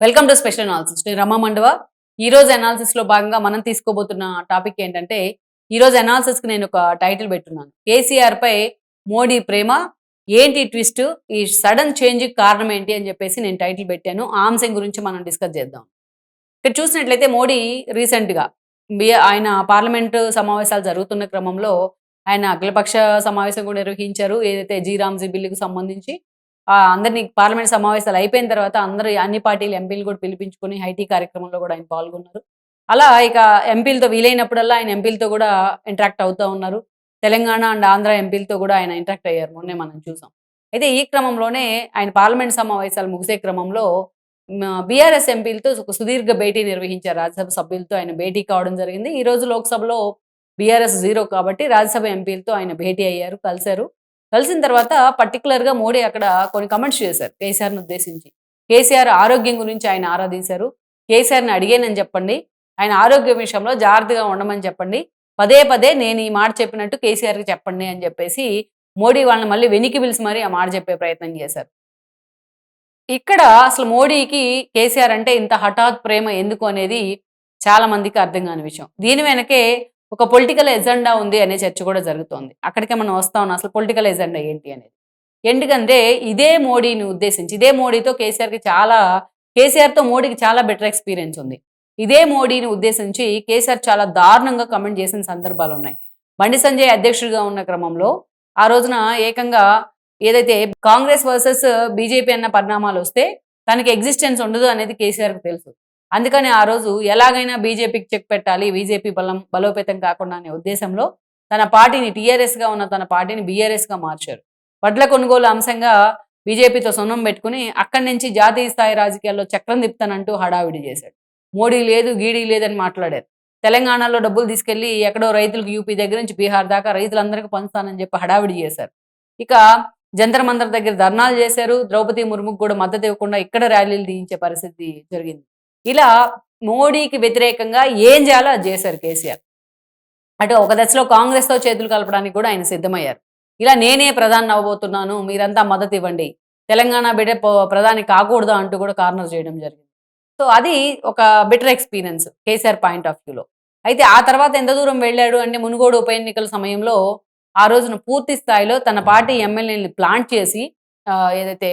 Welcome to special analysis. నేను రమా మండవ. ఈరోజు అనాలిసిస్లో భాగంగా మనం తీసుకోబోతున్న టాపిక్ ఏంటంటే, ఈరోజు అనాలిసిస్కి నేను ఒక టైటిల్ పెట్టున్నాను. కేసీఆర్ పై మోడీ ప్రేమ ఏంటి ట్విస్ట్, ఈ సడన్ చేంజ్ కారణం ఏంటి అని చెప్పేసి నేను టైటిల్ పెట్టాను. ఆ అంశం గురించి మనం డిస్కస్ చేద్దాం. ఇక్కడ చూసినట్లయితే మోడీ రీసెంట్గా ఆయన పార్లమెంటు సమావేశాలు జరుగుతున్న క్రమంలో ఆయన అఖిలపక్ష సమావేశం కూడా నిర్వహించారు. ఏదైతే జీ బిల్లుకు సంబంధించి అందరిని పార్లమెంట్ సమావేశాలు అయిపోయిన తర్వాత అందరూ అన్ని పార్టీల ఎంపీలు కూడా పిలిపించుకొని ఐటీ కార్యక్రమంలో కూడా ఆయన పాల్గొన్నారు. అలా ఇక ఎంపీలతో వీలైనప్పుడల్లా ఆయన ఎంపీలతో కూడా ఇంటరాక్ట్ అవుతా ఉన్నారు. తెలంగాణ అండ్ ఆంధ్ర ఎంపీలతో కూడా ఆయన ఇంటరాక్ట్ అయ్యారు. మొన్నే మనం చూసాం. అయితే ఈ క్రమంలోనే ఆయన పార్లమెంట్ సమావేశాలు ముగిసే క్రమంలో బీఆర్ఎస్ ఎంపీలతో ఒక సుదీర్ఘ భేటీ నిర్వహించారు. రాజ్యసభ సభ్యులతో ఆయన భేటీ కావడం జరిగింది. ఈ రోజు లోక్సభలో బీఆర్ఎస్ 0 కాబట్టి రాజ్యసభ ఎంపీలతో ఆయన భేటీ అయ్యారు, కలిశారు. కలిసిన తర్వాత పర్టికులర్‌గా మోడీ అక్కడ కొన్ని కామెంట్స్ చేశారు కేసీఆర్‌ని ఉద్దేశించి. కేసీఆర్ ఆరోగ్యం గురించి ఆయన ఆరా తీశారు. కేసీఆర్‌ని అడిగానని చెప్పండి. ఆయన ఆరోగ్యం విషయంలో జాగ్రత్తగా ఉండమని చెప్పండి. పదే పదే నేను ఈ మాట చెప్పినట్టు కేసీఆర్‌కి చెప్పండి అని చెప్పేసి మోడీ వాళ్ళని మళ్ళీ వెనక్కి పిలిచి మరి ఆ మాట చెప్పే ప్రయత్నం చేశారు. ఇక్కడ అసలు మోడీకి కేసీఆర్ అంటే ఇంత హఠాత్ ప్రేమ ఎందుకు అనేది చాలా మందికి అర్థం కాని విషయం. దీని వెనకే ఒక పొలిటికల్ ఎజెండా ఉంది అనే చర్చ కూడా జరుగుతోంది. అక్కడికే మనం వస్తా ఉన్నాం. అసలు పొలిటికల్ ఎజెండా ఏంటి అనేది. ఎందుకంటే ఇదే మోడీని ఉద్దేశించి, ఇదే మోడీతో కేసీఆర్‌తో మోడీకి చాలా బెటర్ ఎక్స్‌పీరియన్స్ ఉంది. ఇదే మోడీని ఉద్దేశించి కేసీఆర్ చాలా దారుణంగా కామెంట్ చేసిన సందర్భాలున్నాయి. బండి సంజయ్ అధ్యక్షుడిగా ఉన్న క్రమంలో ఆ రోజున ఏకంగా ఏదైతే కాంగ్రెస్ వర్సెస్ బీజేపీ అన్న పరిణామాలొస్తే తనకి ఎగ్జిస్టెన్స్ ఉండదు అనేది కేసీఆర్‌కి తెలుసు. అందుకని ఆ రోజు ఎలాగైనా బీజేపీకి చెక్ పెట్టాలి, బీజేపీ బలోపేతం కాకుండా అనే ఉద్దేశంలో తన పార్టీని టీఆర్ఎస్‌గా ఉన్న తన పార్టీని బీఆర్ఎస్‌గా మార్చారు. వడ్ల కొనుగోలు అంశంగా బీజేపీతో సున్నం పెట్టుకుని అక్కడి నుంచి జాతీయ స్థాయి రాజకీయాల్లో చక్రం తిప్పుతానంటూ హడావిడి చేశాడు. మోడీ లేదు, గీడీ లేదని మాట్లాడారు. తెలంగాణలో డబ్బులు తీసుకెళ్ళి ఎక్కడో రైతులకు యూపీ దగ్గర నుంచి బీహార్ దాకా రైతులందరికీ పంచుతానని చెప్పి హడావిడి చేశారు. ఇక జంతర్ మంతర్ దగ్గర ధర్నాలు చేశారు. ద్రౌపది ముర్ముకు కూడా మద్దతు ఇవ్వకుండా ఇక్కడ ర్యాలీలు తీయించే పరిస్థితి జరిగింది. ఇలా మోడీకి వ్యతిరేకంగా ఏం చేయాలో అది చేశారు కేసీఆర్. అటు ఒక దశలో కాంగ్రెస్‌తో చేతులు కలపడానికి కూడా ఆయన సిద్ధమయ్యారు. ఇలా నేనే ప్రధాని అవ్వబోతున్నాను, మీరంతా మద్దతు ఇవ్వండి. తెలంగాణ బిడ్డ ప్రధాని కాకూడదా అంటూ కూడా కార్నర్ చేయడం జరిగింది. సో, అది ఒక better experience KCR point of వ్యూలో. అయితే ఆ తర్వాత ఎంత దూరం వెళ్ళాడు అంటే మునుగోడు ఉప ఎన్నికల సమయంలో ఆ రోజున పూర్తి స్థాయిలో తన పార్టీ ఎమ్మెల్యేలని ప్లాంట్ చేసి ఏదైతే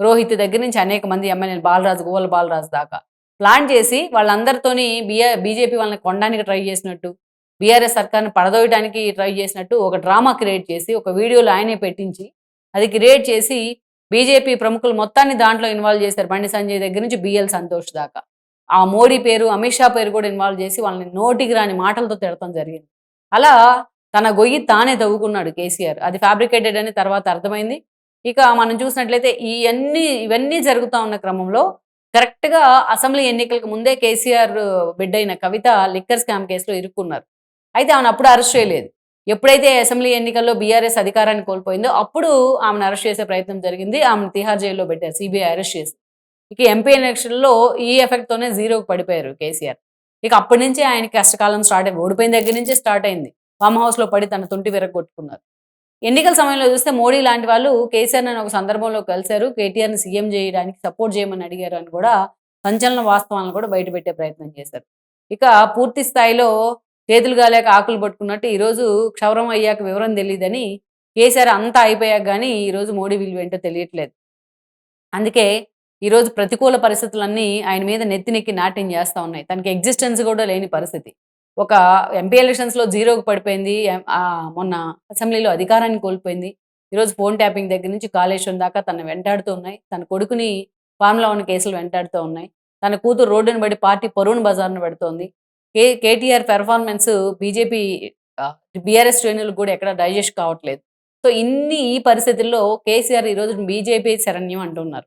రోహిత్ దగ్గర నుంచి అనేక మంది ఎమ్మెల్యేలు గువ్వల బాలరాజు దాకా ప్లాన్ చేసి వాళ్ళందరితోని బీజేపీ వాళ్ళని కొనడానికి ట్రై చేసినట్టు, బీఆర్ఎస్ సర్కార్‌ని పడదోయడానికి ట్రై చేసినట్టు ఒక డ్రామా క్రియేట్ చేసి, ఒక వీడియోలో ఆయనే పెట్టించి, అది క్రియేట్ చేసి బీజేపీ ప్రముఖులు మొత్తాన్ని దాంట్లో ఇన్వాల్వ్ చేశారు. బండి సంజయ్ దగ్గర నుంచి బీఎల్ సంతోష్ దాకా. ఆ మోడీ పేరు, అమిత్ షా పేరు కూడా ఇన్వాల్వ్ చేసి వాళ్ళని నోటికి రాని మాటలతో తిడతం జరిగింది. అలా తన గొయ్యి తానే తవ్వుకున్నాడు కేసీఆర్. అది ఫ్యాబ్రికేటెడ్ అని తర్వాత అర్థమైంది. ఇక మనం చూసినట్లయితే ఇవన్నీ జరుగుతా ఉన్న క్రమంలో కరెక్ట్‌గా అసెంబ్లీ ఎన్నికలకు ముందే కేసీఆర్ బిడ్డైన కవిత లిక్కర్ స్కామ్ కేసులో ఇరుక్కున్నారు. అయితే ఆమెను అప్పుడు అరెస్ట్ చేయలేదు. ఎప్పుడైతే అసెంబ్లీ ఎన్నికల్లో బీఆర్ఎస్ అధికారాన్ని కోల్పోయిందో అప్పుడు ఆమెను అరెస్ట్ చేసే ప్రయత్నం జరిగింది. ఆమెను తిహార్ జైల్‌లో పెట్టారు సీబీఐ అరెస్ట్ చేసి. ఇక ఎంపీ ఎలక్షన్‌లో ఈ ఎఫెక్ట్‌తోనే జీరోకి పడిపోయారు కేసీఆర్. ఇక అప్పటి నుంచే ఆయనకి కష్టకాలం స్టార్ట్ అయింది. ఓడిపోయిన దగ్గర నుంచే స్టార్ట్ అయింది. ఫార్మ్ హౌస్‌లో పడి తన తుంటి విరగ్గొట్టుకున్నారు. ఎన్నికల సమయంలో చూస్తే మోడీ లాంటి వాళ్ళు కేసీఆర్‌ని ఒక సందర్భంలో కలిసారు. కేటీఆర్‌ని సీఎం చేయడానికి సపోర్ట్ చేయమని అడిగారు అని కూడా సంచలన వాస్తవాలను కూడా బయటపెట్టే ప్రయత్నం చేశారు. ఇక పూర్తి స్థాయిలో చేతులు గాలేక ఆకులు పట్టుకున్నట్టు ఈరోజు క్షౌరం అయ్యాక వివరం తెలీదని కేసీఆర్ అంతా అయిపోయాక గానీ ఈరోజు మోడీ విలువ ఏంటో తెలియట్లేదు. అందుకే ఈరోజు ప్రతికూల పరిస్థితులన్నీ ఆయన మీద నెత్తినెక్కి నాట్యం చేస్తా ఉన్నాయి. తనకి ఎగ్జిస్టెన్స్ కూడా లేని పరిస్థితి. ఒక ఎంపీ ఎలక్షన్స్‌లో జీరోకి పడిపోయింది. మొన్న అసెంబ్లీలో అధికారాన్ని కోల్పోయింది. ఈరోజు ఫోన్ ట్యాపింగ్ దగ్గర నుంచి కాళేశ్వరం దాకా తనను వెంటాడుతూ ఉన్నాయి. తన కొడుకుని ఫార్ములా 1 కేసులు వెంటాడుతూ ఉన్నాయి. తన కూతురు రోడ్డున పడి పార్టీ పరువును బజారున పెడుతోంది. కేటీఆర్ పెర్ఫార్మెన్స్ బీజేపీ బీఆర్ఎస్ శ్రేణులకు కూడా ఎక్కడ డైజెస్ట్ కావట్లేదు. సో, ఈ పరిస్థితుల్లో కేసీఆర్ ఈరోజు బీజేపీ శరణ్యం అంటున్నారు.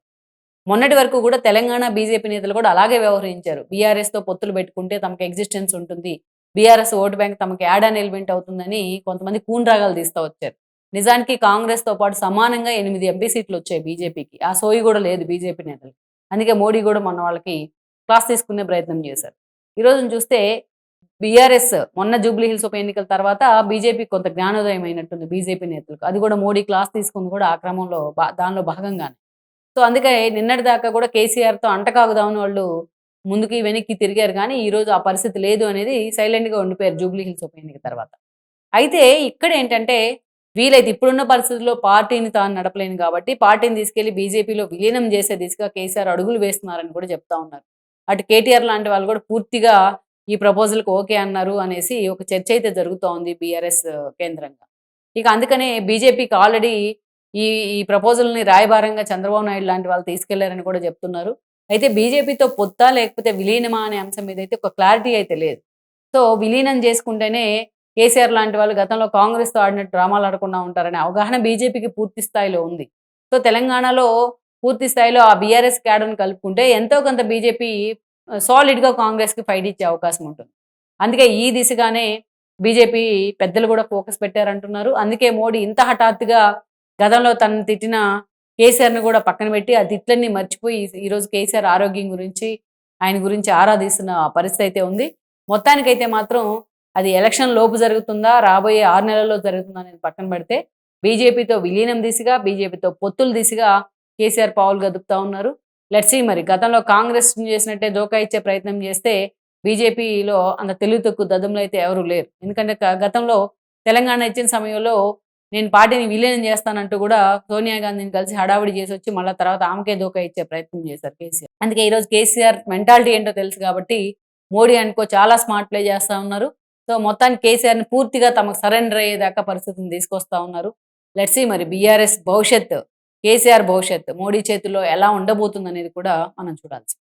మొన్నటి వరకు కూడా తెలంగాణ బీజేపీ నేతలు కూడా అలాగే వ్యవహరించారు. బీఆర్ఎస్‌తో పొత్తులు పెట్టుకుంటే తమకు ఎగ్జిస్టెన్స్ ఉంటుంది. బీఆర్ఎస్ ఓటు బ్యాంక్ తమకు యాడ్ ఆన్ ఎలిమెంట్ అవుతుందని కొంతమంది కూని రాగాలు తీస్తా వచ్చారు. నిజానికి కాంగ్రెస్‌తో పాటు సమానంగా 8 ఎంపీ సీట్లు వచ్చాయి బీజేపీకి. ఆ సోయి కూడా లేదు బీజేపీ నేతలకి. అందుకే మోడీ కూడా మొన్న వాళ్ళకి క్లాస్ తీసుకునే ప్రయత్నం చేశారు. ఈ రోజున చూస్తే బీఆర్ఎస్ మొన్న జూబ్లీ హిల్స్ ఉప ఎన్నికల తర్వాత బీజేపీ కొంత జ్ఞానోదయం అయినట్టుంది బీజేపీ నేతలకు. అది కూడా మోడీ క్లాస్ తీసుకుంది కూడా ఆ క్రమంలో దానిలో భాగంగానే. సో, అందుకే నిన్నటి దాకా కూడా కేసీఆర్‌తో అంటకాగుదామని వాళ్ళు ముందుకి, వెనక్కి తిరిగారు గానీ, ఈరోజు ఆ పరిస్థితి లేదు అనేది సైలెంట్‌గా ఉండిపోయారు జూబ్లీ హిల్స్ ఉప ఎన్నిక తర్వాత. అయితే ఇక్కడేంటంటే, వీలైతే ఇప్పుడున్న పరిస్థితుల్లో పార్టీని తాను నడపలేను గాబట్టి, పార్టీని తీసుకెళ్ళి బీజేపీలో విలీనం చేసే దిశగా కేసీఆర్ అడుగులు వేస్తున్నారని కూడా చెప్తా ఉన్నారు. అటు కేటీఆర్ లాంటి వాళ్ళు కూడా పూర్తిగా ఈ ప్రపోజల్‌కి ఓకే అన్నారు అనేసి ఒక చర్చ అయితే జరుగుతా ఉంది బీఆర్ఎస్ కేంద్రంగా. ఇక అందుకనే బీజేపీకి ఆల్రెడీ ఈ ఈ ప్రపోజల్‌ని రాయబారంగా చంద్రబాబు నాయుడు లాంటి వాళ్ళు తీసుకెళ్లారని కూడా చెప్తున్నారు. అయితే బీజేపీతో పొత్తా లేకపోతే విలీనమా అనే అంశం మీదైతే ఒక క్లారిటీ అయితే లేదు. సో, విలీనం చేసుకుంటేనే కేసీఆర్ లాంటి వాళ్ళు గతంలో కాంగ్రెస్‌తో ఆడినట్టు డ్రామాలు ఆడకుండా ఉంటారనే అవగాహన బీజేపీకి పూర్తి స్థాయిలో ఉంది. సో, తెలంగాణలో పూర్తి స్థాయిలో ఆ బీఆర్ఎస్ క్యాడర్‌ని కలుపుకుంటే ఎంతో కొంత బీజేపీ సాలిడ్‌గా కాంగ్రెస్‌కి ఫైట్ ఇచ్చే అవకాశం ఉంటుంది. అందుకే ఈ దిశగానే బీజేపీ పెద్దలు కూడా ఫోకస్ పెట్టారంటున్నారు. అందుకే మోడీ ఇంత హఠాత్తుగా గతంలో తనని తిట్టిన కేసీఆర్‌ని కూడా పక్కన పెట్టి ఆ తిట్లన్నీ మర్చిపోయి ఈరోజు కేసీఆర్ ఆరోగ్యం గురించి, ఆయన గురించి ఆరా తీస్తున్న పరిస్థితి అయితే ఉంది. మొత్తానికైతే మాత్రం అది ఎలక్షన్ లోపు జరుగుతుందా? రాబోయే 6 నెలల్లో జరుగుతుందా? అనేది పక్కన పెడితే బీజేపీతో విలీనం దిశగా, బీజేపీతో పొత్తుల దిశగా కేసీఆర్ పావులు కదుపుతా ఉన్నారు. లెట్స్ సీ మరి గతంలో కాంగ్రెస్ చేసినట్టే దోకా ఇచ్చే ప్రయత్నం చేస్తే బీజేపీలో అంత తెలివి తక్కువ దద్దమ్మలు అయితే ఎవరు లేరు. ఎందుకంటే గతంలో తెలంగాణ ఇచ్చిన సమయంలో నేను పార్టీని విలీనం చేస్తానంటూ కూడా సోనియా గాంధీని కలిసి హడావిడి చేసొచ్చి మళ్ళా తర్వాత ఆమెకే దోకా ఇచ్చే ప్రయత్నం చేశారు కేసీఆర్. అందుకే ఈరోజు కేసీఆర్ మెంటాలిటీ ఏంటో తెలుసు కాబట్టి మోడీ అనుకో చాలా స్మార్ట్ ప్లే చేస్తా ఉన్నారు. సో, మొత్తానికి కేసీఆర్‌ని పూర్తిగా తమకు సరెండర్ అయ్యేదాకా పరిస్థితిని తీసుకొస్తా ఉన్నారు. లెట్స్ సీ మరి బీఆర్ఎస్ భవిష్యత్తు, కేసీఆర్ భవిష్యత్తు మోడీ చేతుల్లో ఎలా ఉండబోతుందనేది కూడా మనం చూడాల్సింది.